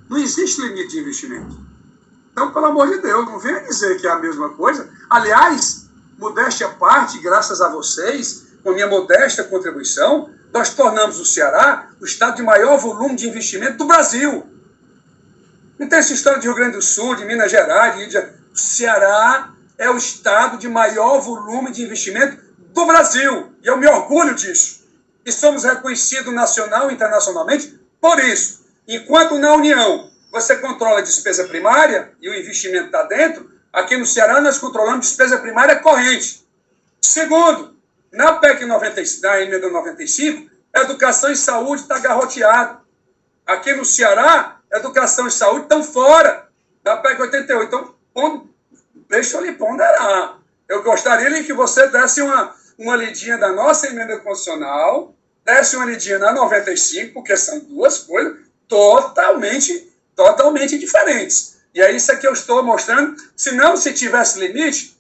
Não existe limite de investimento. Então, pelo amor de Deus, não venha dizer que é a mesma coisa. Aliás, modéstia à parte, graças a vocês, com minha modesta contribuição, nós tornamos o Ceará o estado de maior volume de investimento do Brasil. Não tem essa história de Rio Grande do Sul, de Minas Gerais, de Índia. O Ceará é o estado de maior volume de investimento do Brasil. E eu me orgulho disso. E somos reconhecidos nacional e internacionalmente por isso. Enquanto na União você controla a despesa primária e o investimento está dentro, aqui no Ceará nós controlamos despesa primária corrente. Segundo, na PEC 95, na emenda 95, educação e saúde está garroteado. Aqui no Ceará, educação e saúde estão fora da PEC 88. Então, deixa eu lhe ponderar. Eu gostaria que você desse uma lidinha da nossa emenda constitucional, desse uma lidinha na 95, porque são duas coisas totalmente diferentes. E é isso que eu estou mostrando. Se tivesse limite,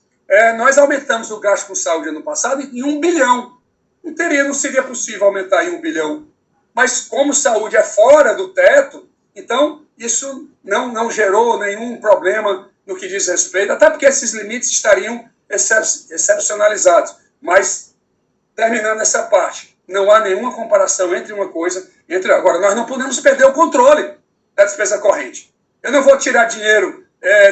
nós aumentamos o gasto com saúde ano passado em 1 bilhão. Não seria possível aumentar em 1 bilhão. Mas como saúde é fora do teto, então isso não gerou nenhum problema no que diz respeito, até porque esses limites estariam excepcionalizados. Mas, terminando essa parte, não há nenhuma comparação entre uma coisa e outra. Agora, nós não podemos perder o controle da despesa corrente. Eu não vou tirar dinheiro,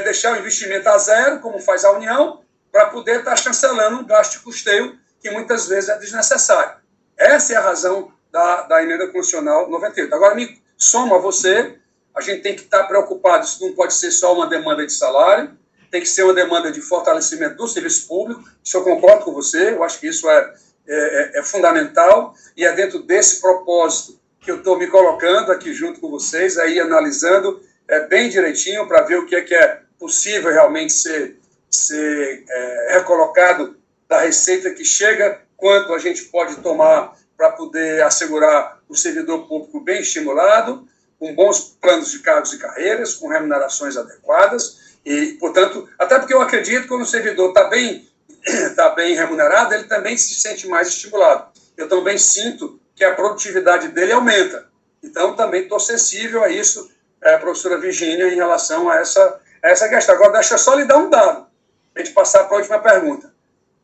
deixar o investimento a zero, como faz a União, para poder estar chancelando um gasto de custeio que muitas vezes é desnecessário. Essa é a razão da emenda constitucional 98. Agora, me soma a você, a gente tem que estar preocupado, isso não pode ser só uma demanda de salário, tem que ser uma demanda de fortalecimento do serviço público, isso eu concordo com você, eu acho que isso é fundamental, e é dentro desse propósito que eu estou me colocando aqui junto com vocês, aí analisando bem direitinho para ver o que é possível realmente ser recolocado da receita que chega, quanto a gente pode tomar para poder assegurar o servidor público bem estimulado, com bons planos de cargos e carreiras, com remunerações adequadas, e, portanto, até porque eu acredito que quando o servidor está bem remunerado, ele também se sente mais estimulado. Eu também sinto que a produtividade dele aumenta. Então, também estou sensível a isso, professora Virgínia, em relação a essa questão. Agora, deixa eu só lhe dar um dado, para a gente passar para a última pergunta.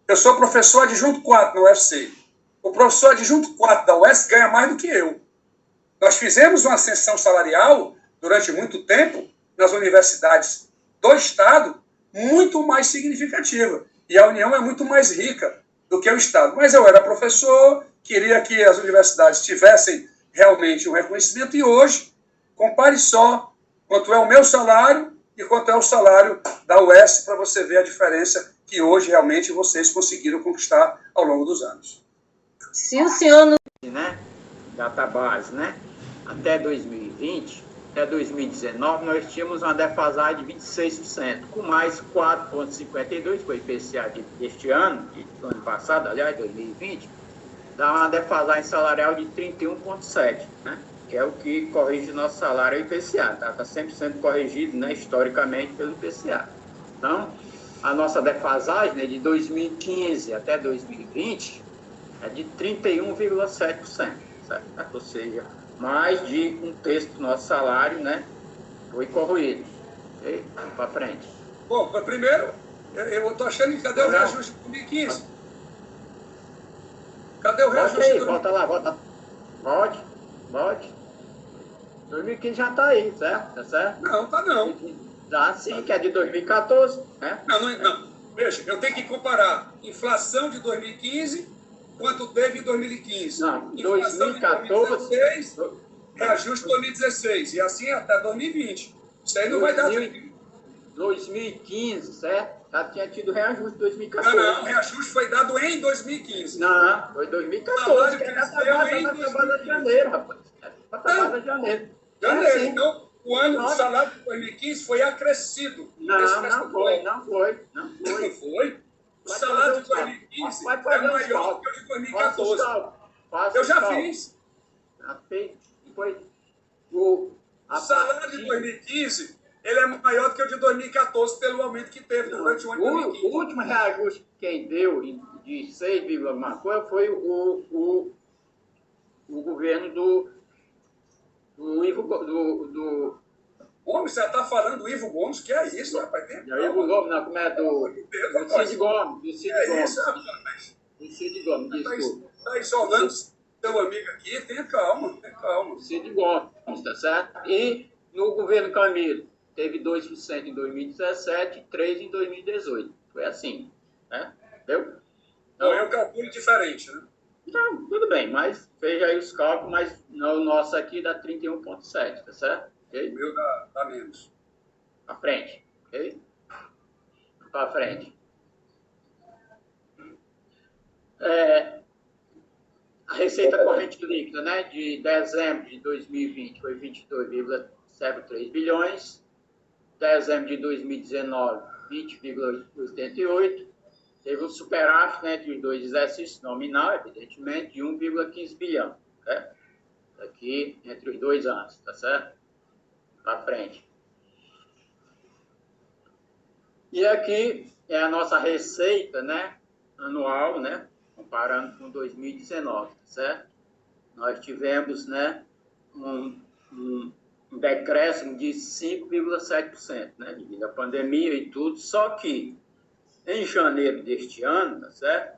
Eu sou professor adjunto 4 na UFC. O professor adjunto 4 da UES ganha mais do que eu. Nós fizemos uma ascensão salarial, durante muito tempo, nas universidades do Estado, muito mais significativa. E a União é muito mais rica do que o Estado. Mas eu era professor, queria que as universidades tivessem realmente um reconhecimento, e hoje, compare só quanto é o meu salário e quanto é o salário da UES, para você ver a diferença que hoje realmente vocês conseguiram conquistar ao longo dos anos. Se o senhor não... Database, né? Até 2020, até 2019, nós tínhamos uma defasagem de 26%, com mais 4,52%, que foi IPCA deste ano, do ano passado, aliás, 2020, dá uma defasagem salarial de 31,7%, né? Que é o que corrige o nosso salário IPCA, está 100% corrigido, né, historicamente pelo IPCA. Então, a nossa defasagem, né, de 2015 até 2020 é de 31,7%, certo? Ou seja, mais de um terço do nosso salário, né, foi corroído. Ok? Vamos para frente. Bom, primeiro, eu estou achando que cadê o reajuste de 2015? Cadê o reajuste de 2015? Volta lá, volta. Volte. 2015 já está aí, certo? Tá certo? Não, tá não. Tá sim, que é de 2014, né? Não. Veja, eu tenho que comparar inflação de 2015 quanto teve em 2015. Não, inflação 2014... de 2016, reajuste de 2016. E assim até 2020. Isso aí não vai dar... 2015, certo? Já tinha tido reajuste de 2014. Não, o reajuste foi dado em 2015. Não, foi 2014, que é na tabela de janeiro, rapaz. Na tabela de janeiro. Janeiro, então, o ano do salário de 2015 foi acrescido. Não foi. Não foi? O salário de 2015 é maior que o de 2014. Eu já fiz. O salário de 2015 ele é maior do que o de 2014 pelo aumento que teve durante o ano de 2015. O último reajuste quem deu de 6, alguma coisa foi o governo do Gomes, já está falando do Ivo Gomes, que é isso, rapaz? É o Ivo Gomes, não, como é do Cid Gomes. Do Cid é Gomes. isso, rapaz. Do Cid Gomes, desculpa. Está isolando seu amigo aqui, tenha calma, tenha calma. Cid Gomes, tá certo? E no governo Camilo, teve 2% em 2017 e 3% em 2018. Foi assim, né? Entendeu? Então, é um calcule diferente, né? Então, tudo bem, mas veja aí os cálculos, mas no nosso aqui dá 31,7, tá certo? Okay? O meu dá menos. Para frente, ok? Para frente. A receita corrente líquida, né, de dezembro de 2020 foi 22,03 bilhões, dezembro de 2019, 20,88, teve um superávit, né, de dois exercícios nominal, evidentemente, de 1,15 bilhão, né? Aqui entre os 2 anos, tá certo? Para frente. E aqui é a nossa receita, né, anual, né, comparando com 2019, tá certo? Nós tivemos, né, um decréscimo de 5,7%, né, devido à pandemia e tudo, só que em janeiro deste ano, tá certo?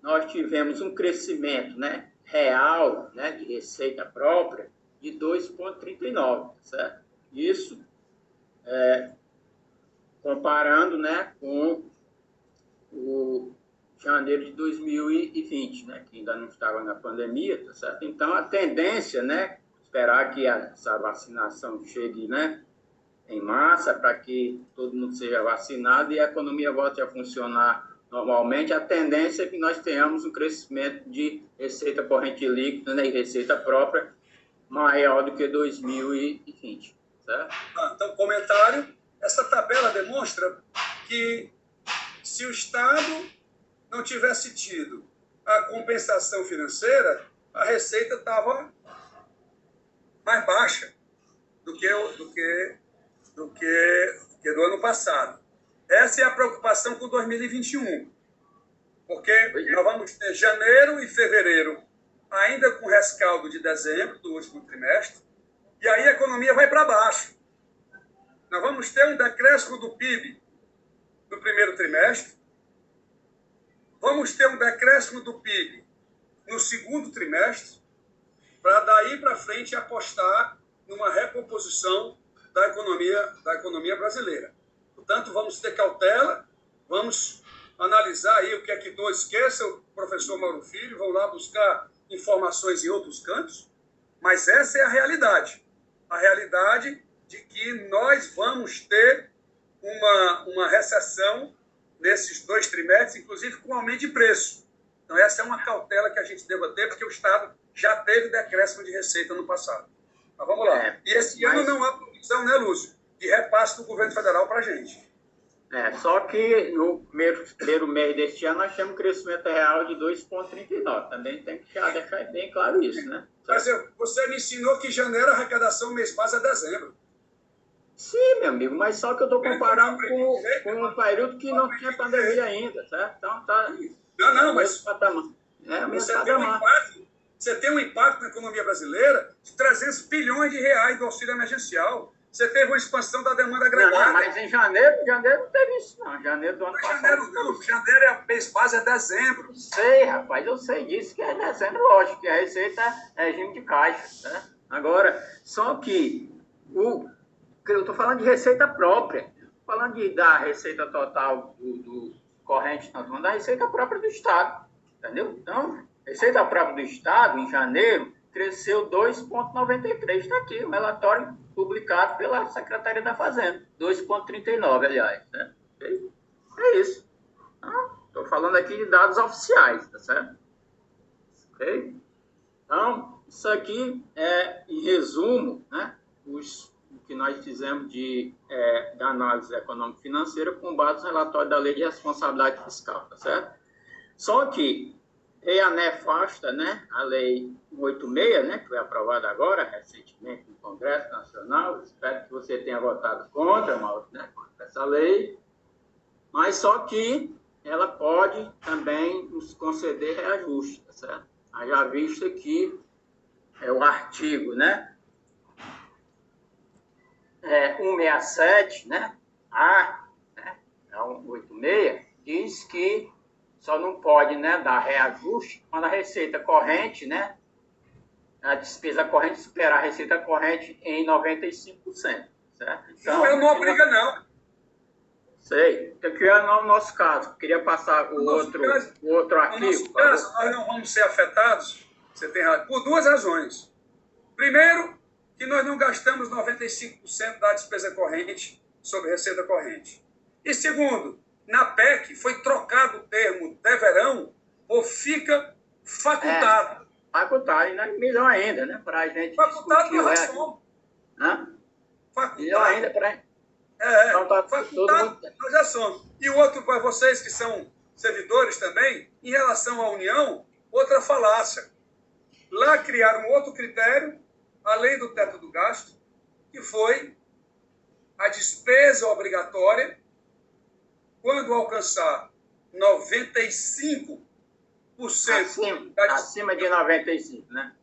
Nós tivemos um crescimento, né, real, né, de receita própria de 2,39%, tá certo? Isso comparando, né, com o janeiro de 2020, né, que ainda não estava na pandemia, tá certo? Então, a tendência, né, esperar que essa vacinação chegue, né, em massa, para que todo mundo seja vacinado e a economia volte a funcionar normalmente, a tendência é que nós tenhamos um crescimento de receita corrente líquida, né, e receita própria maior do que 2020, certo? Então, comentário, essa tabela demonstra que se o Estado não tivesse tido a compensação financeira, a receita estava mais baixa do que do ano passado. Essa é a preocupação com 2021, porque nós vamos ter janeiro e fevereiro ainda com rescaldo de dezembro, do último trimestre, e aí a economia vai para baixo. Nós vamos ter um decréscimo do PIB no primeiro trimestre, vamos ter um decréscimo do PIB no segundo trimestre, para daí para frente apostar numa recomposição da economia brasileira. Portanto, vamos ter cautela, vamos analisar aí o que é que não esqueça, o professor Mauro Filho, vão lá buscar informações em outros cantos, mas essa é a realidade de que nós vamos ter uma recessão nesses 2 trimestres, inclusive com aumento de preço. Então, essa é uma cautela que a gente deva ter, porque o Estado já teve decréscimo de receita no passado. Mas vamos lá. E esse ano não há previsão, né, Lúcio, de repasse do governo federal para a gente. Só que no primeiro mês deste ano nós temos um crescimento real de 2,39. Também tem que deixar bem claro isso, né? Mas você me ensinou que janeiro a arrecadação mês base é dezembro. Sim, meu amigo, mas só que eu estou comparando com um período que não tinha pandemia ainda, certo? Então tá. Não, mas você tem um impacto na economia brasileira de 300 bilhões de reais do auxílio emergencial. Você teve uma expansão da demanda agregada. Não, mas em janeiro não teve isso, não. Janeiro do ano passado. Janeiro não. Janeiro é mês base, é dezembro. Sei, rapaz, eu sei disso, que é dezembro, lógico, que a receita é regime de caixa, né? Agora, só que eu estou falando de receita própria, falando da receita total do corrente, não, estou falando da receita própria do Estado, entendeu? Então, receita própria do Estado, em janeiro, cresceu 2,93%. Está aqui o relatório publicado pela Secretaria da Fazenda. 2,39%, aliás. Né? É isso. Estou falando aqui de dados oficiais, tá certo? Ok? Então, isso aqui é, em resumo, né, o que nós fizemos da análise econômico-financeira com base no relatório da Lei de Responsabilidade Fiscal, tá certo? Só que a nefasta, né, a Lei 186, né, que foi aprovada agora, recentemente, no Congresso Nacional, espero que você tenha votado contra, Mauro, né, contra essa lei, mas só que ela pode também nos conceder reajuste, tá certo? Haja vista que é o artigo, né, 167, né? A, né? A 186, diz que só não pode, né, dar reajuste quando a receita corrente, né? A despesa corrente superar a receita corrente em 95%. Certo? Então, não obriga, não. Sei. Aqui é no nosso caso. Queria passar o outro arquivo. No nosso caso, nós não vamos ser afetados, você tem razão, por duas razões. Primeiro, que nós não gastamos 95% da despesa corrente sobre receita corrente. E segundo, na PEC foi trocado o termo deverão por fica facultado. Facultado, e não é melhor ainda, né? Para a gente facultado discutir nós já somos. Melhor ainda para... Então, facultado nós já somos. E o outro, para vocês que são servidores também, em relação à União, outra falácia. Lá criaram outro critério, além do teto do gasto, que foi a despesa obrigatória, quando alcançar 95% acima de 95%, né?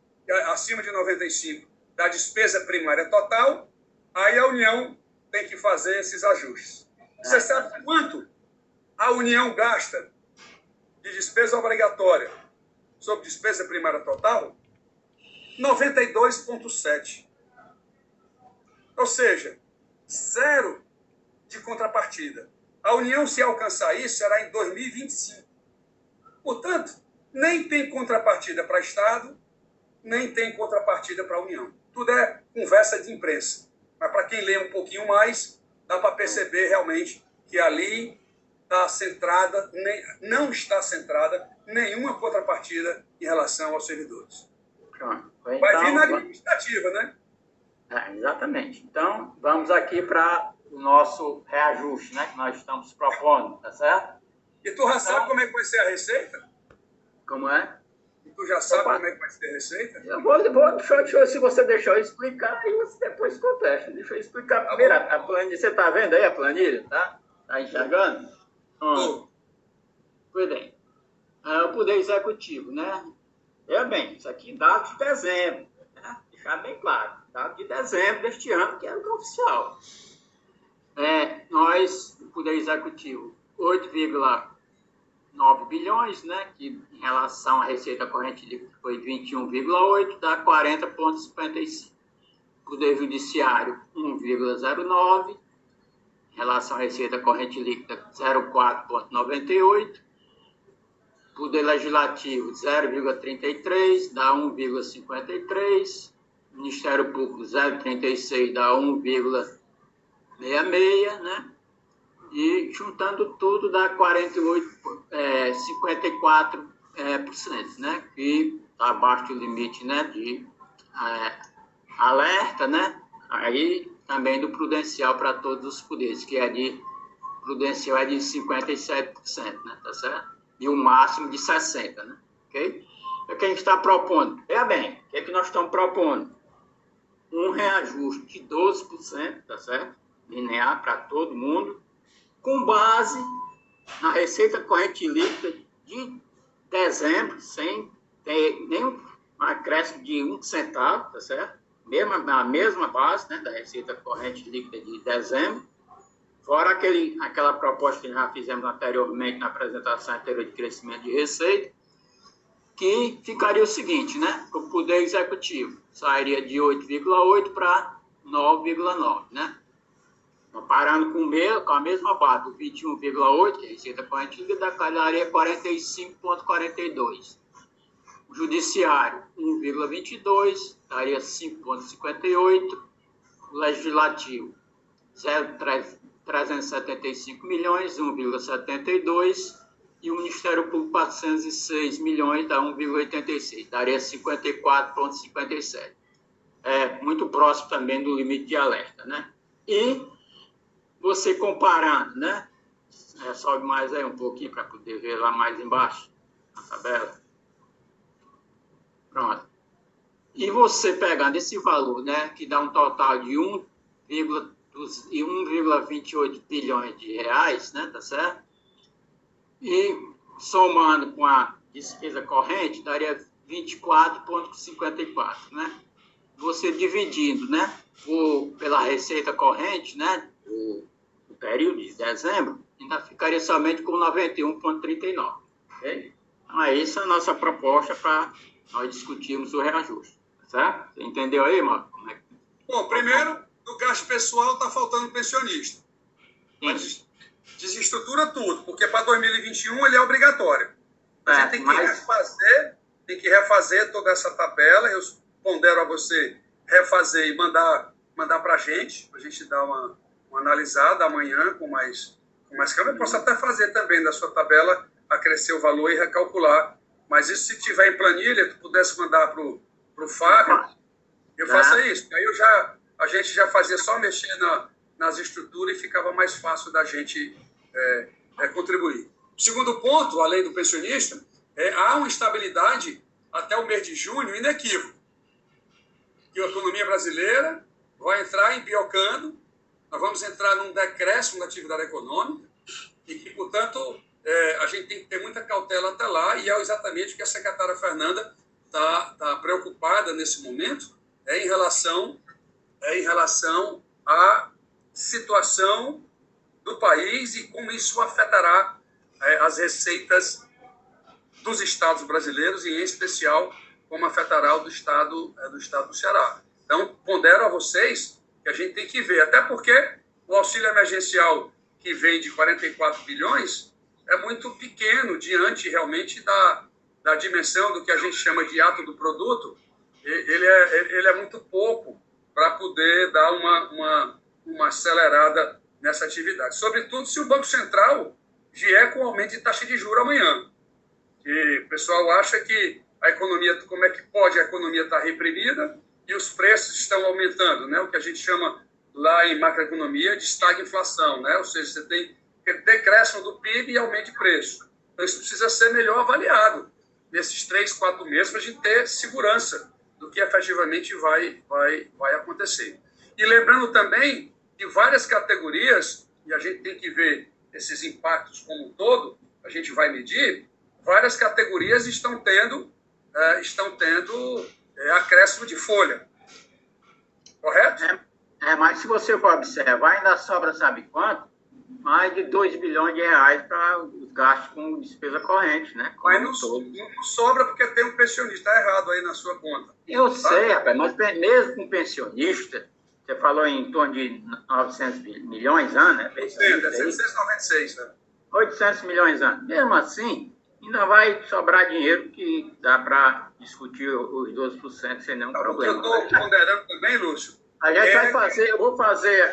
Acima de 95% da despesa primária total, aí a União tem que fazer esses ajustes. Você sabe quanto a União gasta de despesa obrigatória sobre despesa primária total? 92,7%. Ou seja, zero de contrapartida. A União, se alcançar isso, será em 2025. Portanto, nem tem contrapartida para Estado, nem tem contrapartida para a União. Tudo é conversa de imprensa. Mas para quem lê um pouquinho mais, dá para perceber realmente que ali está centrada, não está centrada nenhuma contrapartida em relação aos servidores. Pronto. Então, vai vir na administrativa, né? Exatamente. Então, vamos aqui para o nosso reajuste, né, que nós estamos propondo, tá certo? E tu já sabe como é que vai ser a receita? Como é? E tu já sabe como é que vai ser a receita? Eu vou se você deixar eu explicar, aí você depois contesta. Deixa eu explicar primeiro. A planilha, você está vendo aí a planilha? Tá enxergando? Pois bem. O Poder Executivo, né? Bem, isso aqui dado de dezembro, né? Deixar bem claro. Dado de dezembro deste ano, que é o oficial. Nós, o Poder Executivo, 8,9 bilhões, né, que em relação à receita corrente líquida foi 21,8, dá 40,55. Poder Judiciário, 1,09, em relação à receita corrente líquida, 0,4,98. Poder Legislativo, 0,33, dá 1,53. Ministério Público, 0,36, dá 1,66, né? E juntando tudo dá 54%, né? Que está abaixo do limite, né, de alerta, né? Aí também do prudencial para todos os poderes, que prudencial é de 57%, né? Tá certo? E o máximo de 60%, né? Ok? O que a gente está propondo? Bem, o que nós estamos propondo? Um reajuste de 12%, tá certo? Linear para todo mundo, com base na receita corrente líquida de dezembro, sem ter nenhum acréscimo de 1 centavo, tá certo? A mesma base, né, da receita corrente líquida de dezembro, fora aquela proposta que já fizemos anteriormente na apresentação anterior de crescimento de receita, que ficaria o seguinte, né? Para o Poder Executivo, sairia de 8,8 para 9,9, né? Comparando com a mesma base, do 21,8, que é a receita corrente líquida, daria 45,42. O Judiciário, 1,22, daria 5,58. O Legislativo, 375 milhões, 1,72. E o Ministério Público, 406 milhões, dá 1,86. Daria 54,57. Muito próximo também do limite de alerta, né? E você comparando, né? Sobe mais aí um pouquinho para poder ver lá mais embaixo, na tabela. Pronto. E você pegando esse valor, né? Que dá um total de 1,28 bilhões de reais, né? Tá certo? E somando com a despesa corrente, daria 24,54, né? Você dividindo, né? pela receita corrente, né, do período de dezembro, ainda ficaria somente com 91,39. Ok? Então, essa é a nossa proposta para nós discutirmos o reajuste. Certo? Você entendeu aí, Marco? Bom, primeiro, no gasto pessoal está faltando pensionista. Mas desestrutura tudo, porque para 2021 ele é obrigatório. A gente tem que refazer toda essa tabela. Eu pondero a você refazer e mandar para a gente dar uma analisada amanhã com mais calma. Eu posso até fazer também da sua tabela, acrescer o valor e recalcular. Mas isso, se tiver em planilha, tu pudesse mandar para o Fábio, eu faço isso. Aí a gente já fazia só mexer nas estruturas e ficava mais fácil da gente contribuir. Segundo ponto, além do pensionista, há uma estabilidade até o mês de junho inequívoco. Que a economia brasileira vai entrar em biocando, nós vamos entrar num decréscimo da atividade econômica e que, portanto, a gente tem que ter muita cautela até lá, e é exatamente o que a secretária Fernanda está preocupada nesse momento, em relação à situação do país e como isso afetará as receitas dos estados brasileiros, e em especial como afetará o do estado do Ceará. Então, pondero a vocês que a gente tem que ver, até porque o auxílio emergencial que vem de 44 bilhões é muito pequeno diante realmente da dimensão do que a gente chama de ato do produto. Ele é muito pouco para poder dar uma acelerada nessa atividade. Sobretudo se o Banco Central vier com aumento de taxa de juros amanhã. E o pessoal acha que a economia, como é que pode a economia estar reprimida e os preços estão aumentando, né? O que a gente chama lá em macroeconomia de estagflação, né? Ou seja, você tem decréscimo do PIB e aumento de preço. Então, isso precisa ser melhor avaliado nesses 3, 4 meses para a gente ter segurança do que efetivamente vai acontecer. E lembrando também que várias categorias, e a gente tem que ver esses impactos como um todo, a gente vai medir, várias categorias estão tendo acréscimo de folha. Correto? Mas se você for observar, ainda sobra, sabe quanto? Mais de 2 bilhões de reais para os gastos com despesa corrente, né? Mas não sobra porque tem um pensionista errado aí na sua conta. Eu sei, rapaz, mas mesmo com pensionista, você falou em torno de 900 milhões ano, né? 796, né? 800 milhões ano. Mesmo assim, ainda vai sobrar dinheiro que dá para discutir os 12% sem nenhum problema. O que eu estou ponderando também, Lúcio, a gente vai fazer, eu vou fazer,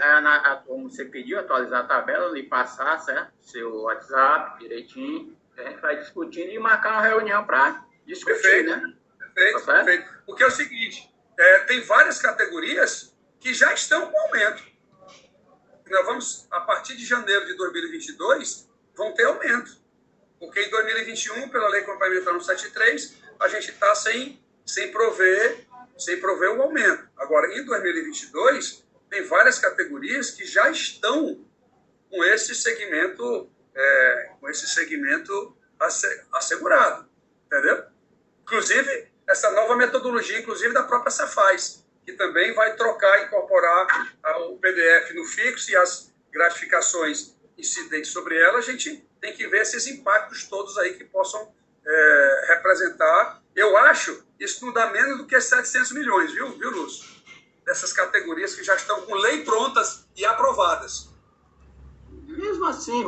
como você pediu, atualizar a tabela, lhe passar, certo? Seu WhatsApp, direitinho. A gente vai discutindo e marcar uma reunião para discutir, perfeito, né? Perfeito, perfeito. Porque é o seguinte, tem várias categorias que já estão com aumento. Nós vamos, a partir de janeiro de 2022, vão ter aumento. Porque em 2021, pela Lei Complementar 173, a gente está sem prover o aumento. Agora, em 2022, tem várias categorias que já estão com esse segmento assegurado, entendeu? Inclusive, essa nova metodologia, inclusive da própria Cefaz, que também vai incorporar o PDF no fixo e as gratificações incidentes sobre ela. A gente tem que ver esses impactos todos aí que possam representar. Eu acho isso não dá menos do que 700 milhões, viu, Lúcio? Dessas categorias que já estão com lei prontas e aprovadas. Mesmo assim,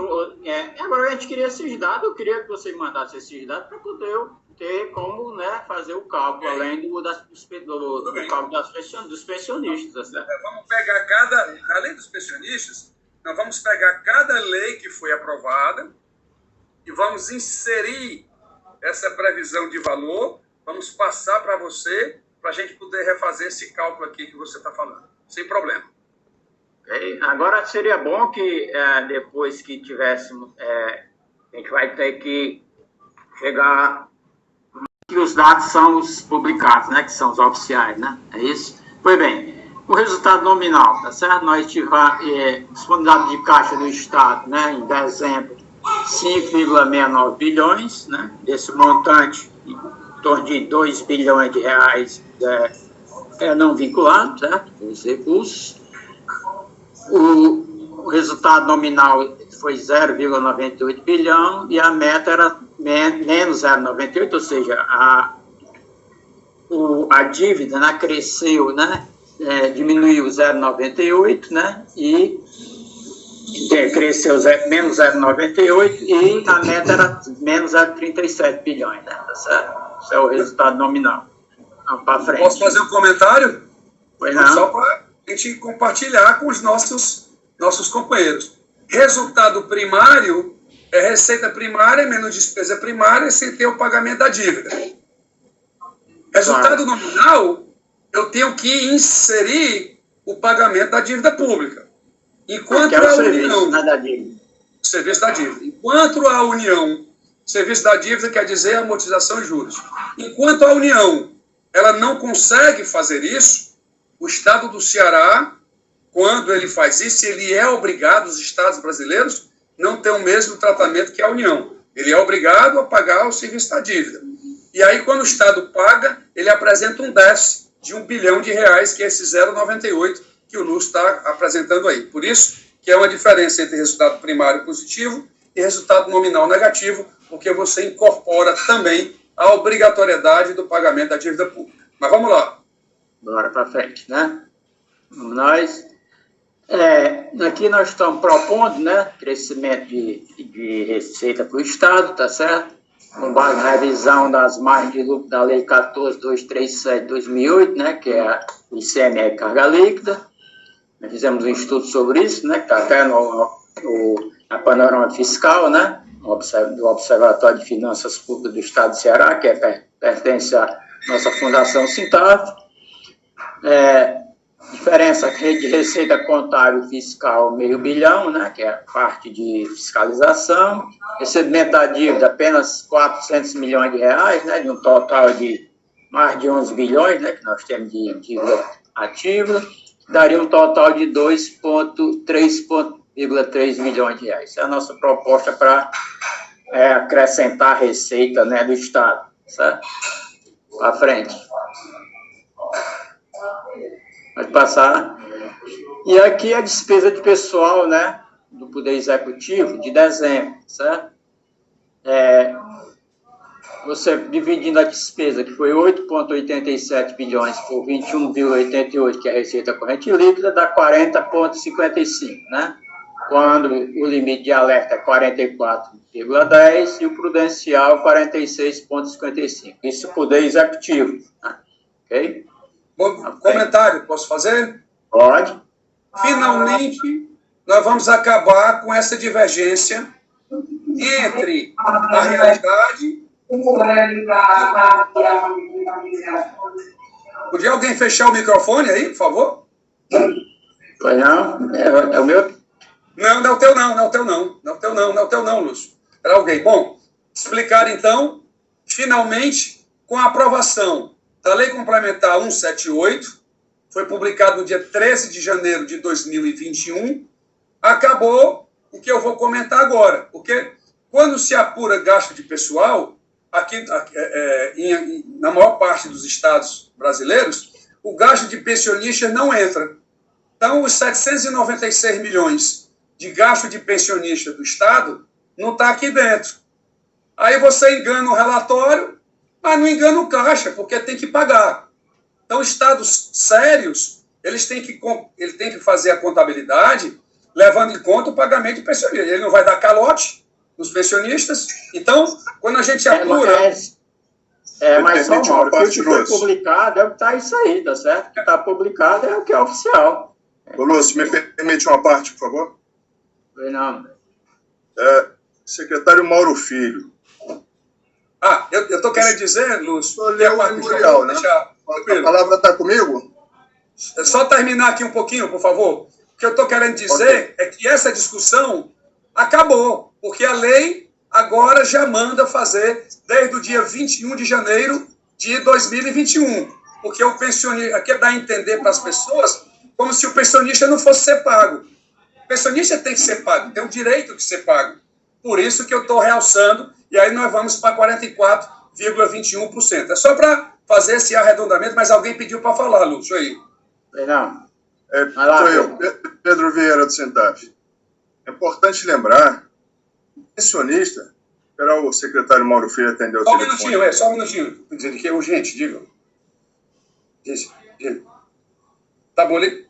agora a gente queria esses dados, eu queria que você mandasse esses dados para poder eu ter como, né, fazer o cálculo, além do cálculo dos pensionistas. Né? Vamos pegar além dos pensionistas, nós vamos pegar cada lei que foi aprovada e vamos inserir essa previsão de valor, vamos passar para você, para a gente poder refazer esse cálculo aqui que você está falando, sem problema. Agora, seria bom que depois que tivéssemos, a gente vai ter que chegar que os dados são os publicados, né, que são os oficiais, né? É isso? Pois bem, o resultado nominal, tá certo? Nós tivemos disponibilidade de caixa do Estado, né, em dezembro, 5,69 bilhões, né? Desse montante, em torno de 2 bilhões de reais é não vinculado, certo? Os recursos. O resultado nominal foi 0,98 bilhão e a meta era menos 0,98, ou seja, a dívida, né, cresceu, né, diminuiu 0,98, né, e cresceu menos 0,98 e a meta era menos 0,37 bilhões, né, tá certo? Esse é o resultado nominal. Vamos para frente. Posso fazer um comentário? Pois não. Só para a gente compartilhar com os nossos companheiros. Resultado primário é receita primária menos despesa primária sem ter o pagamento da dívida. Resultado nominal, eu tenho que inserir o pagamento da dívida pública. Enquanto a União... Serviço da dívida. Enquanto a União... Serviço da dívida quer dizer amortização e juros. Enquanto a União ela não consegue fazer isso, o Estado do Ceará, quando ele faz isso, ele é obrigado, os Estados brasileiros, não ter o mesmo tratamento que a União. Ele é obrigado a pagar o serviço da dívida. E aí, quando o Estado paga, ele apresenta um déficit de R$1 bilhão, que é esse 0,98 que o Lúcio está apresentando aí. Por isso que é uma diferença entre resultado primário positivo e resultado nominal negativo, porque você incorpora também a obrigatoriedade do pagamento da dívida pública. Mas vamos lá. Bora para frente, né? Vamos nós. Aqui nós estamos propondo, né, crescimento de receita para o Estado, tá certo? Com base na revisão das margens de lucro da Lei 14.237 de 2008, né, que é o ICMS carga líquida. Nós fizemos um estudo sobre isso, né, que está até na panorama fiscal, né, do Observatório de Finanças Públicas do Estado do Ceará, que pertence à nossa Fundação Sintaf. Diferença de receita contábil fiscal, R$500 milhão, né, que é a parte de fiscalização. Recebimento da dívida, apenas R$400 milhões, né, de um total de mais de 11 bilhões, né, que nós temos de dívida ativa, daria um total de 2,3 milhões de reais. Essa é a nossa proposta para acrescentar receita, né, do Estado, certo? Para frente. Pode passar. E aqui a despesa de pessoal, né, do Poder Executivo de dezembro, certo? Você dividindo a despesa, que foi 8,87 bilhões por 21,88, que é a receita corrente líquida, dá 40,55, né? Quando o limite de alerta é 44,10 e o prudencial 46,55. Isso Poder Executivo, né? Ok? Bom, comentário, posso fazer? Pode. Finalmente, nós vamos acabar com essa divergência entre a realidade... Podia alguém fechar o microfone aí, por favor? Pois não? É o meu? Não, não é o teu não, não é o teu não. Não é o teu não, não é o teu não, Lúcio. Era alguém. Bom, explicar então, finalmente, com a aprovação da Lei Complementar 178, foi publicado no dia 13 de janeiro de 2021, acabou o que eu vou comentar agora, porque quando se apura gasto de pessoal, aqui na maior parte dos estados brasileiros, o gasto de pensionistas não entra. Então, os 796 milhões de gasto de pensionista do estado não está aqui dentro. Aí você engana o relatório, mas não engana o caixa, porque tem que pagar. Então, estados sérios, ele tem que fazer a contabilidade levando em conta o pagamento de pensionista. Ele não vai dar calote nos pensionistas. Então, quando a gente apura... Mas só Mauro, o que foi publicado é o que está isso aí, tá certo? O que está publicado é o que é oficial. Ô, Lúcio, me permite uma parte, por favor? Não. Secretário Mauro Filho. Eu estou querendo dizer, Lúcio... O memorial, né? A palavra está comigo? É só terminar aqui um pouquinho, por favor. O que eu estou querendo dizer é que essa discussão acabou, porque a lei agora já manda fazer desde o dia 21 de janeiro de 2021, porque o pensionista, aqui dá a entender para as pessoas como se o pensionista não fosse ser pago. O pensionista tem que ser pago, tem o direito de ser pago. Por isso que eu estou realçando, e aí nós vamos para 44,21%. É só para fazer esse arredondamento, mas alguém pediu para falar, Lúcio, aí. Não. Sou eu, Pedro Vieira do Sintaf. É importante lembrar, o pensionista, esperar o secretário Mauro Filho atender o telefone. Só um minutinho. Quer dizer, que é urgente, diga. Diga. Tá bom ali?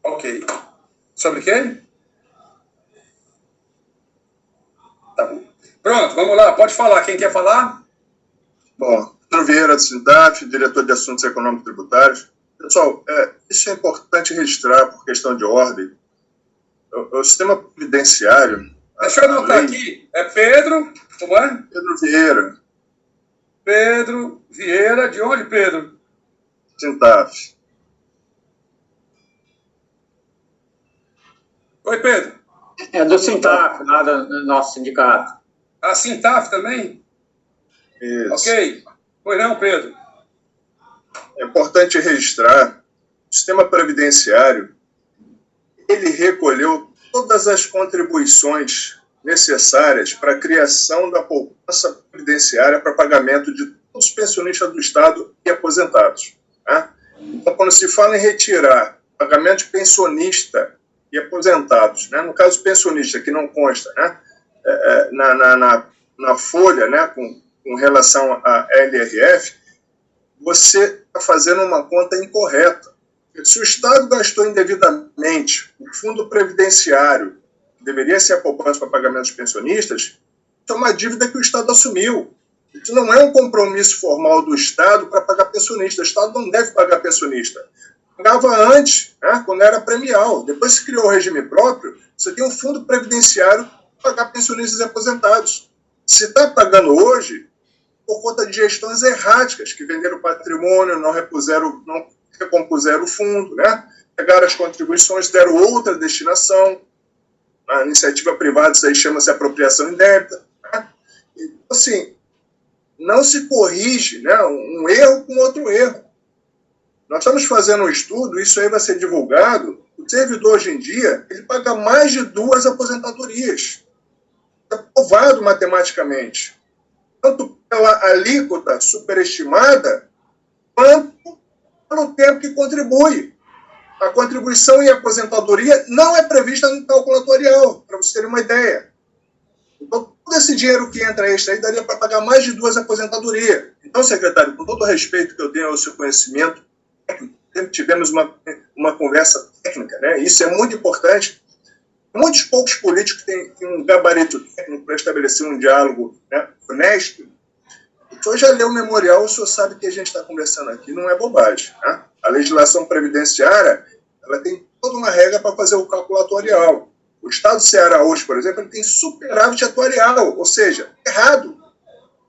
Ok. Sobre quem? Tá bom. Pronto, vamos lá. Pode falar. Quem quer falar? Bom, Pedro Vieira do Sintaf, diretor de Assuntos Econômicos e Tributários. Pessoal, isso é importante registrar por questão de ordem. O sistema previdenciário... Deixa eu anotar aqui. É Pedro... Como é? Pedro Vieira. Pedro Vieira. De onde, Pedro? Sintaf. Oi, Pedro. É do Sintaf, lá do nosso sindicato. A Sintaf também? Isso. Ok. Pois não, Pedro. É importante registrar, o sistema previdenciário, ele recolheu todas as contribuições necessárias para a criação da poupança previdenciária para pagamento de todos os pensionistas do Estado e aposentados. Né? Então, quando se fala em retirar pagamento de pensionista e aposentados, né? No caso pensionista, que não consta, né? Na folha, né? com relação à LRF, você está fazendo uma conta incorreta. Se o Estado gastou indevidamente o fundo previdenciário, que deveria ser a poupança para pagamento dos pensionistas, isso é uma dívida que o Estado assumiu. Isso não é um compromisso formal do Estado para pagar pensionista. O Estado não deve pagar pensionista. Pagava antes, né, quando era premial. Depois se criou o regime próprio, você tem um fundo previdenciário para pagar pensionistas e aposentados. Se está pagando hoje, por conta de gestões erráticas, que venderam patrimônio, não recompuseram o fundo, né? Pegaram as contribuições, deram outra destinação. Na iniciativa privada, isso aí chama-se apropriação indébita. Né? Então, assim, não se corrige, né, um erro com outro erro. Nós estamos fazendo um estudo, isso aí vai ser divulgado. O servidor, hoje em dia, ele paga mais de 2 aposentadorias. É provado matematicamente. Tanto pela alíquota superestimada, quanto pelo tempo que contribui. A contribuição em aposentadoria não é prevista no calculatorial, para vocês terem uma ideia. Então, todo esse dinheiro que entra extra aí daria para pagar mais de 2 aposentadorias. Então, secretário, com todo o respeito que eu tenho ao seu conhecimento, tivemos uma conversa técnica, né? Isso é muito importante. Muitos poucos políticos têm um gabarito técnico para estabelecer um diálogo, né, honesto. O senhor já leu o memorial, o senhor sabe que a gente está conversando aqui, não é bobagem. Né? A legislação previdenciária, ela tem toda uma regra para fazer o calculatorial. O Estado do Ceará hoje, por exemplo, ele tem superávit atuarial, ou seja, errado.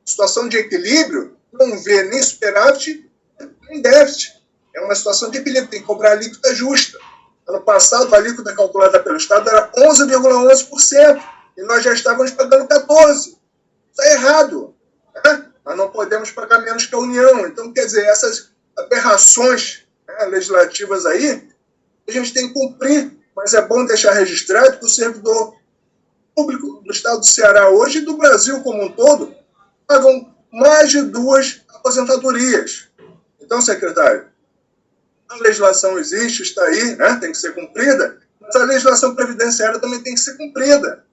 Situação de equilíbrio não vê nem superávit nem déficit. É uma situação de equilíbrio, tem que cobrar a alíquota justa. Ano passado, a alíquota calculada pelo Estado era 11,11%, e nós já estávamos pagando 14%. Isso é errado. Né? Nós não podemos pagar menos que a União. Então, quer dizer, essas aberrações, né, legislativas aí, a gente tem que cumprir, mas é bom deixar registrado que o servidor público do Estado do Ceará hoje e do Brasil como um todo pagam mais de 2 aposentadorias. Então, secretário, a legislação existe, está aí, né, tem que ser cumprida, mas a legislação previdenciária também tem que ser cumprida.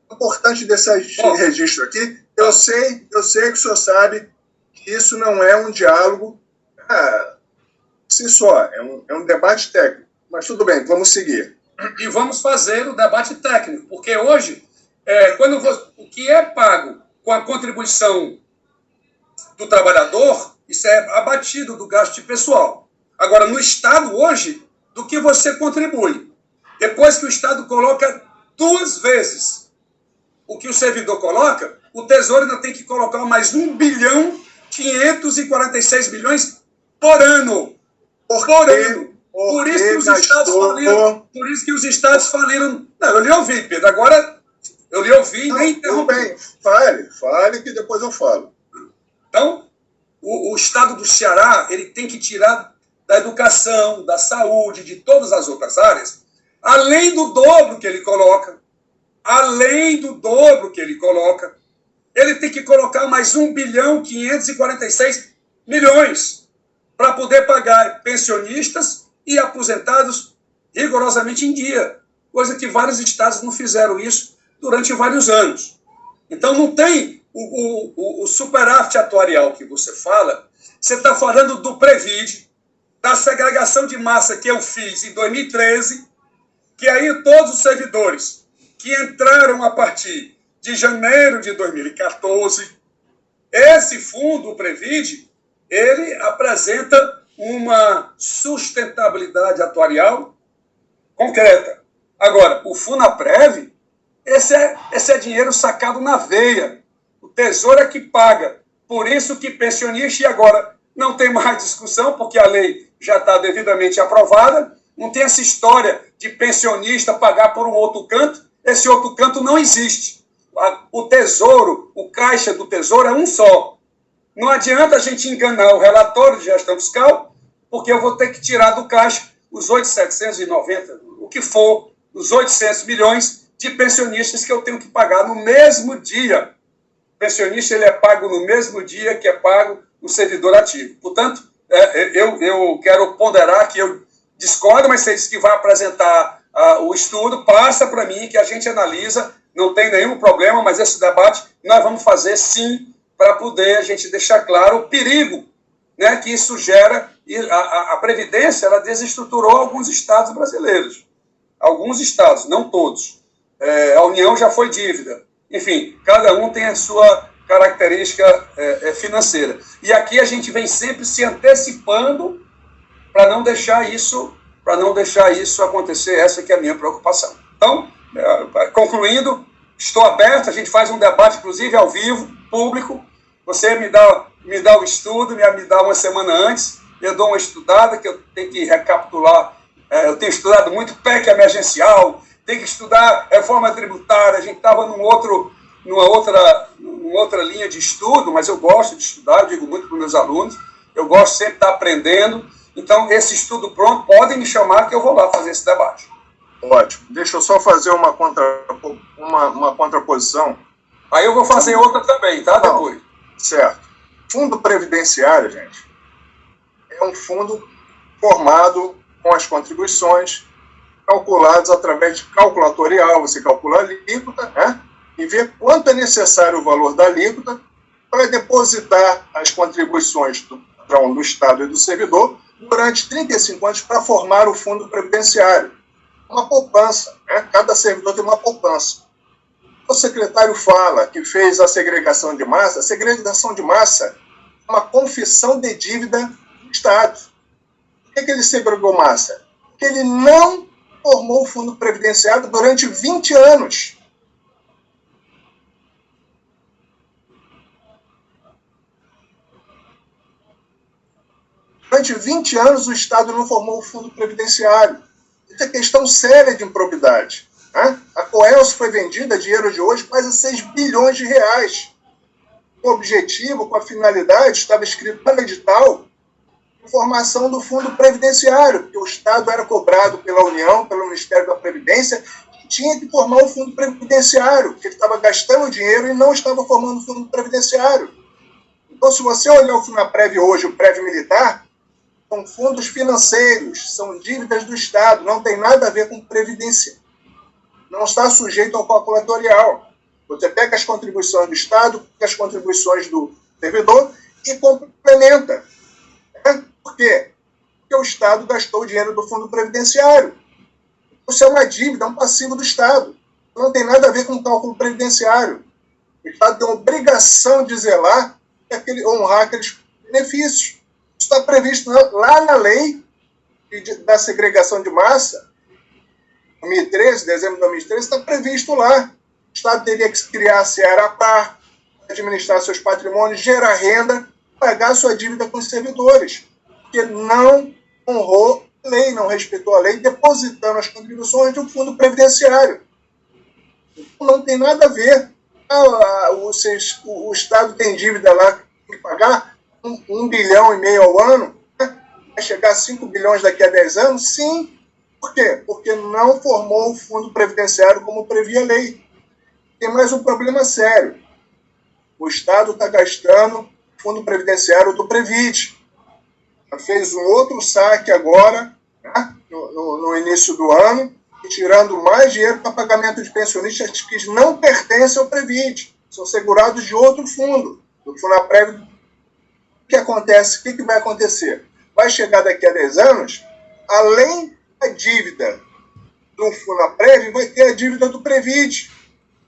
É importante deixar esse registro aqui. Eu sei que o senhor sabe que isso não é um diálogo si só, é um debate técnico. Mas tudo bem, vamos seguir. E vamos fazer o debate técnico, porque hoje, o que é pago com a contribuição do trabalhador, isso é abatido do gasto de pessoal. Agora, no Estado, hoje, do que você contribui? Depois que o Estado coloca 2 vezes o que o servidor coloca, o Tesouro ainda tem que colocar mais 1.546 bilhões por ano. Por ano. Por isso que os Estados faliram. Por isso que os Estados faliram. Não, eu lhe ouvi, Pedro. Agora, eu lhe ouvi e nem interrompi. Bem, fale que depois eu falo. Então, o Estado do Ceará, ele tem que tirar da educação, da saúde, de todas as outras áreas, além do dobro que ele coloca, ele tem que colocar mais 1.546 milhões para poder pagar pensionistas e aposentados rigorosamente em dia, coisa que vários estados não fizeram isso durante vários anos. Então, não tem o superávit atuarial que você fala. Você está falando do Previd, da segregação de massa que eu fiz em 2013, que aí todos os servidores que entraram a partir de janeiro de 2014, esse fundo, o Previd, ele apresenta uma sustentabilidade atuarial concreta. Agora, o Funaprev, esse é dinheiro sacado na veia. O Tesouro é que paga. Por isso que pensionista, e agora não tem mais discussão, porque a lei já está devidamente aprovada, não tem essa história de pensionista pagar por um outro canto, esse outro canto não existe. O Tesouro, o caixa do Tesouro é um só. Não adianta a gente enganar o relatório de gestão fiscal, porque eu vou ter que tirar do caixa os 8.790, o que for, os 800 milhões de pensionistas que eu tenho que pagar no mesmo dia. O pensionista ele é pago no mesmo dia que é pago o servidor ativo. Portanto, eu quero ponderar que eu discordo, mas você disse que vai apresentar o estudo, passa para mim que a gente analisa, não tem nenhum problema, mas esse debate nós vamos fazer sim, para poder a gente deixar claro o perigo, né, que isso gera. E a Previdência ela desestruturou alguns estados brasileiros. Alguns estados, não todos. A União já foi dívida. Enfim, cada um tem a sua característica financeira. E aqui a gente vem sempre se antecipando para não deixar isso acontecer. Essa que é a minha preocupação. Então, concluindo, estou aberto, a gente faz um debate, inclusive, ao vivo, público. Você me dá o estudo, me dá uma semana antes, eu dou uma estudada, que eu tenho que recapitular. Eu tenho estudado muito PEC emergencial, tenho que estudar reforma tributária. A gente estava numa outra linha de estudo, mas eu gosto de estudar, eu digo muito para os meus alunos, eu gosto sempre de estar aprendendo. Então, esse estudo pronto, podem me chamar que eu vou lá fazer esse debate. Ótimo. Deixa eu só fazer uma contraposição. Aí eu vou fazer outra também, tá? Não, depois. Certo. Fundo previdenciário, gente, é um fundo formado com as contribuições calculadas através de calculatorial. Você calcula a alíquota, né? E vê quanto é necessário o valor da alíquota para depositar as contribuições do patrão, do Estado e do servidor durante 35 anos para formar o fundo previdenciário. Uma poupança, né? Cada servidor tem uma poupança. O secretário fala que fez a segregação de massa. A segregação de massa é uma confissão de dívida do Estado. Por que ele segregou massa? Porque ele não formou o fundo previdenciário durante 20 anos. Durante 20 anos, o Estado não formou o fundo previdenciário. Isso é questão séria de improbidade. Né? A Coelce foi vendida, dinheiro de hoje, quase 6 bilhões de reais. O objetivo, com a finalidade, estava escrito no edital, a formação do fundo previdenciário, porque o Estado era cobrado pela União, pelo Ministério da Previdência, que tinha que formar o fundo previdenciário, porque ele estava gastando dinheiro e não estava formando o fundo previdenciário. Então, se você olhar o Funaprev hoje, o Prev Militar, são fundos financeiros, são dívidas do Estado, não tem nada a ver com previdência. Não está sujeito ao calculatorial. Você pega as contribuições do Estado, pega as contribuições do servidor e complementa. Né? Por quê? Porque o Estado gastou o dinheiro do fundo previdenciário. Isso é uma dívida, é um passivo do Estado. Não tem nada a ver com o cálculo previdenciário. O Estado tem a obrigação de zelar e honrar aqueles benefícios. Isso está previsto lá na lei da segregação de massa, 2013, dezembro de 2013, está previsto lá. O Estado teria que criar a Ceará-Par, administrar seus patrimônios, gerar renda, pagar sua dívida com os servidores, porque não honrou a lei, não respeitou a lei, depositando as contribuições do fundo previdenciário. Não tem nada a ver. O Estado tem dívida lá que pagar 1,5 bilhão ao ano, né? Vai chegar a 5 bilhões daqui a 10 anos? Sim. Por quê? Porque não formou o fundo previdenciário como previa a lei. Tem mais um problema sério. O Estado está gastando fundo previdenciário do Previd. Fez um outro saque agora, né, no início do ano, e tirando mais dinheiro para pagamento de pensionistas que não pertencem ao Previd, são segurados de outro fundo, do Funaprev. O que acontece? O que vai acontecer? Vai chegar daqui a 10 anos, além da dívida do Funaprev, vai ter a dívida do Previd.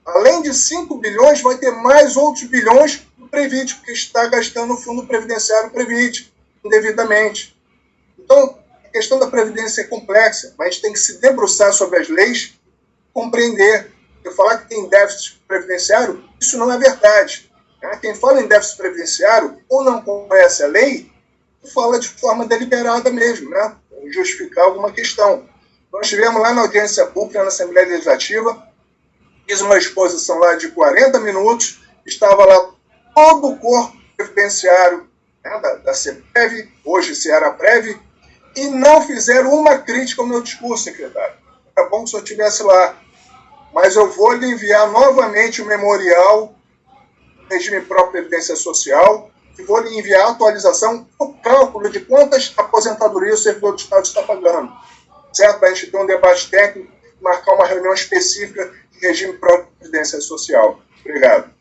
Além de 5 bilhões, vai ter mais outros bilhões do Previd, porque está gastando o fundo previdenciário Previd indevidamente. Então, a questão da Previdência é complexa, mas a gente tem que se debruçar sobre as leis, compreender. Eu falar que tem déficit previdenciário, isso não é verdade. Quem fala em déficit previdenciário ou não conhece a lei, fala de forma deliberada mesmo, né? Justificar alguma questão. Nós tivemos lá na audiência pública, na Assembleia Legislativa, fiz uma exposição lá de 40 minutos, estava lá todo o corpo previdenciário, né, da CEPREV, hoje Cearaprev, e não fizeram uma crítica ao meu discurso, secretário. Era bom que o senhor estivesse lá. Mas eu vou lhe enviar novamente o memorial do regime próprio de previdência social, e vou lhe enviar a atualização do cálculo de quantas aposentadorias o servidor do Estado está pagando. Certo? Para a gente ter um debate técnico, marcar uma reunião específica de regime próprio de previdência social. Obrigado.